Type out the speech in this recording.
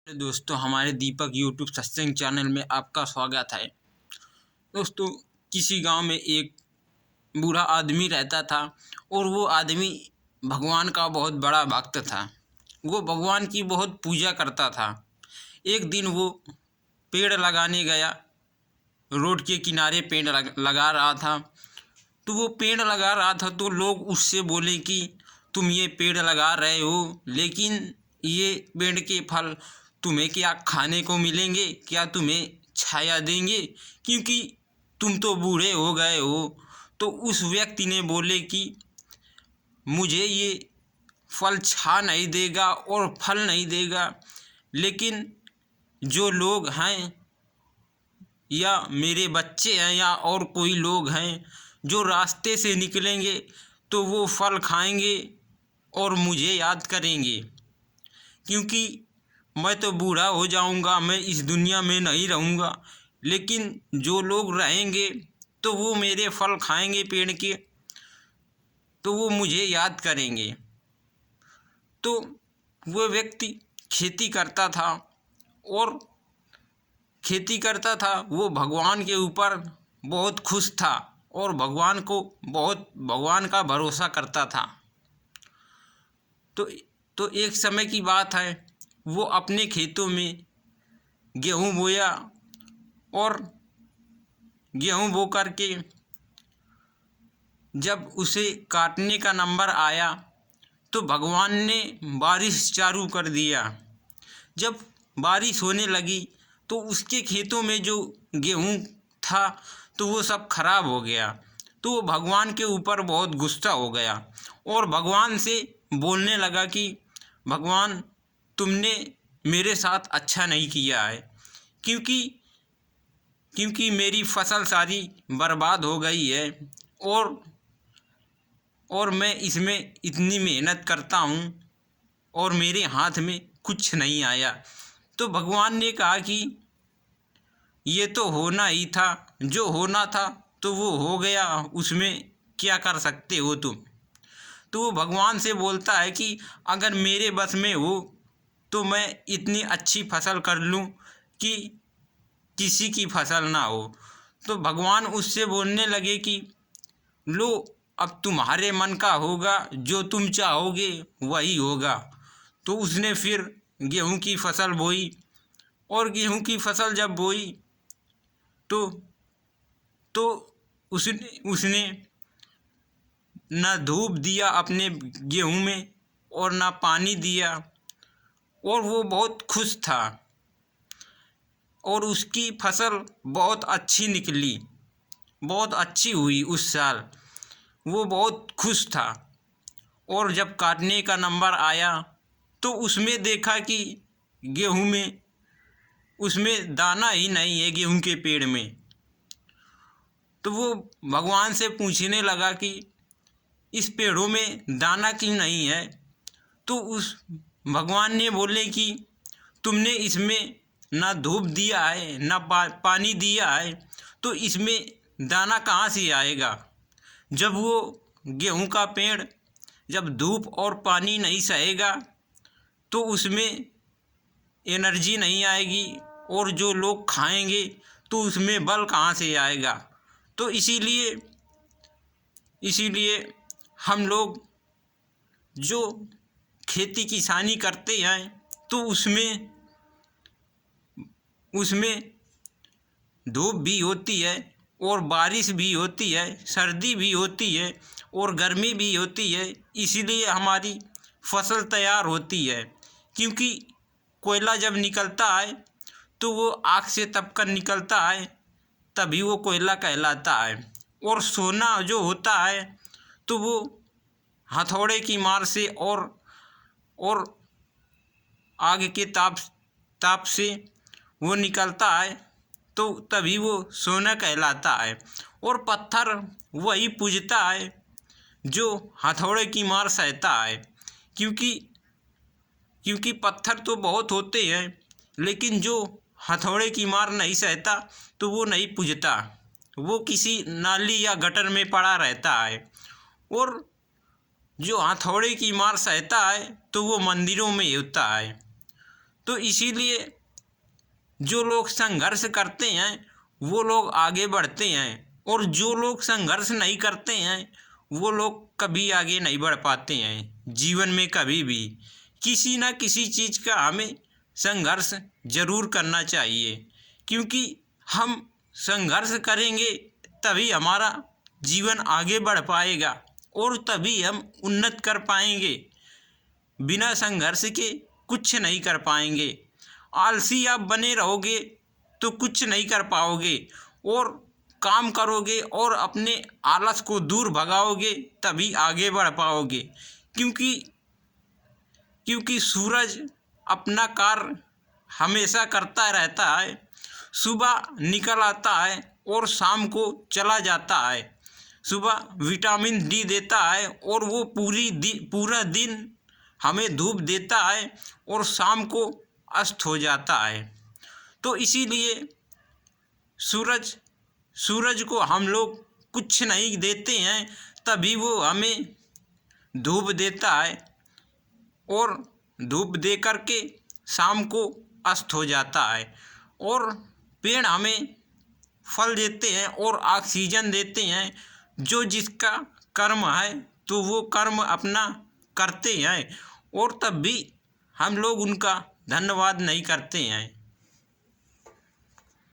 दोस्तों, हमारे दीपक यूट्यूब सत्संग चैनल में आपका स्वागत है। दोस्तों, किसी गांव में एक बूढ़ा आदमी रहता था और वो आदमी भगवान का बहुत बड़ा भक्त था। वो भगवान की बहुत पूजा करता था। एक दिन वो पेड़ लगाने गया, रोड के किनारे पेड़ लगा रहा था। तो वो पेड़ लगा रहा था तो लोग उससे बोले कि तुम ये पेड़ लगा रहे हो, लेकिन ये पेड़ के फल तुम्हें क्या खाने को मिलेंगे, क्या तुम्हें छाया देंगे, क्योंकि तुम तो बूढ़े हो गए हो। तो उस व्यक्ति ने बोले कि मुझे ये फल छा नहीं देगा और फल नहीं देगा, लेकिन जो लोग हैं या मेरे बच्चे हैं या और कोई लोग हैं जो रास्ते से निकलेंगे तो वो फल खाएंगे और मुझे याद करेंगे, क्योंकि मैं तो बूढ़ा हो जाऊंगा, मैं इस दुनिया में नहीं रहूँगा, लेकिन जो लोग रहेंगे तो वो मेरे फल खाएंगे पेड़ के, तो वो मुझे याद करेंगे। तो वो व्यक्ति खेती करता था और वो भगवान के ऊपर बहुत खुश था और भगवान का भरोसा करता था। तो एक समय की बात है, वो अपने खेतों में गेहूं बोया और गेहूं बो करके जब उसे काटने का नंबर आया तो भगवान ने बारिश चालू कर दिया। जब बारिश होने लगी तो उसके खेतों में जो गेहूं था तो वो सब खराब हो गया। तो वो भगवान के ऊपर बहुत गुस्सा हो गया और भगवान से बोलने लगा कि भगवान, तुमने मेरे साथ अच्छा नहीं किया है, क्योंकि मेरी फसल सारी बर्बाद हो गई है और मैं इसमें इतनी मेहनत करता हूँ और मेरे हाथ में कुछ नहीं आया। तो भगवान ने कहा कि ये तो होना ही था, जो होना था तो वो हो गया, उसमें क्या कर सकते हो तुम। तो वो भगवान से बोलता है कि अगर मेरे बस में हो तो मैं इतनी अच्छी फसल कर लूँ कि किसी की फसल ना हो। तो भगवान उससे बोलने लगे कि लो, अब तुम्हारे मन का होगा, जो तुम चाहोगे वही होगा। तो उसने फिर गेहूं की फसल बोई और गेहूं की फसल जब बोई तो उसने ना धूप दिया अपने गेहूं में और ना पानी दिया, और वो बहुत खुश था और उसकी फसल बहुत अच्छी निकली, बहुत अच्छी हुई उस साल। वो बहुत खुश था और जब काटने का नंबर आया तो उसमें देखा कि गेहूं में उसमें दाना ही नहीं है, गेहूं के पेड़ में। तो वो भगवान से पूछने लगा कि इस पेड़ों में दाना क्यों नहीं है। तो उस भगवान ने बोले कि तुमने इसमें ना धूप दिया है ना पानी दिया है, तो इसमें दाना कहाँ से आएगा। जब वो गेहूं का पेड़ जब धूप और पानी नहीं सहेगा तो उसमें एनर्जी नहीं आएगी और जो लोग खाएंगे तो उसमें बल कहाँ से आएगा। तो इसीलिए हम लोग जो खेती किसानी करते हैं तो उसमें धूप भी होती है और बारिश भी होती है, सर्दी भी होती है और गर्मी भी होती है, इसीलिए हमारी फसल तैयार होती है। क्योंकि कोयला जब निकलता है तो वो आग से तपकर निकलता है, तभी वो कोयला कहलाता है। और सोना जो होता है तो वो हथौड़े की मार से और आग के ताप से वो निकलता है, तो तभी वो सोना कहलाता है। और पत्थर वही पूजता है जो हथौड़े की मार सहता है, क्योंकि पत्थर तो बहुत होते हैं, लेकिन जो हथौड़े की मार नहीं सहता तो वो नहीं पूजता, वो किसी नाली या गटर में पड़ा रहता है। और जो हथौड़े की मार सहता है तो वो मंदिरों में होता है। तो इसीलिए जो लोग संघर्ष करते हैं वो लोग आगे बढ़ते हैं, और जो लोग संघर्ष नहीं करते हैं वो लोग कभी आगे नहीं बढ़ पाते हैं। जीवन में कभी भी किसी न किसी चीज़ का हमें संघर्ष जरूर करना चाहिए, क्योंकि हम संघर्ष करेंगे तभी हमारा जीवन आगे बढ़ पाएगा और तभी हम उन्नत कर पाएंगे। बिना संघर्ष के कुछ नहीं कर पाएंगे। आलसी आप बने रहोगे तो कुछ नहीं कर पाओगे, और काम करोगे और अपने आलस को दूर भगाओगे तभी आगे बढ़ पाओगे। क्योंकि सूरज अपना कार्य हमेशा करता रहता है। सुबह निकल आता है और शाम को चला जाता है। सुबह विटामिन डी देता है और वो पूरा दिन हमें धूप देता है और शाम को अस्त हो जाता है। तो इसीलिए सूरज को हम लोग कुछ नहीं देते हैं तभी वो हमें धूप देता है, और धूप दे कर के शाम को अस्त हो जाता है। और पेड़ हमें फल देते हैं और ऑक्सीजन देते हैं। जो जिसका कर्म है तो वो कर्म अपना करते हैं, और तब भी हम लोग उनका धन्यवाद नहीं करते हैं।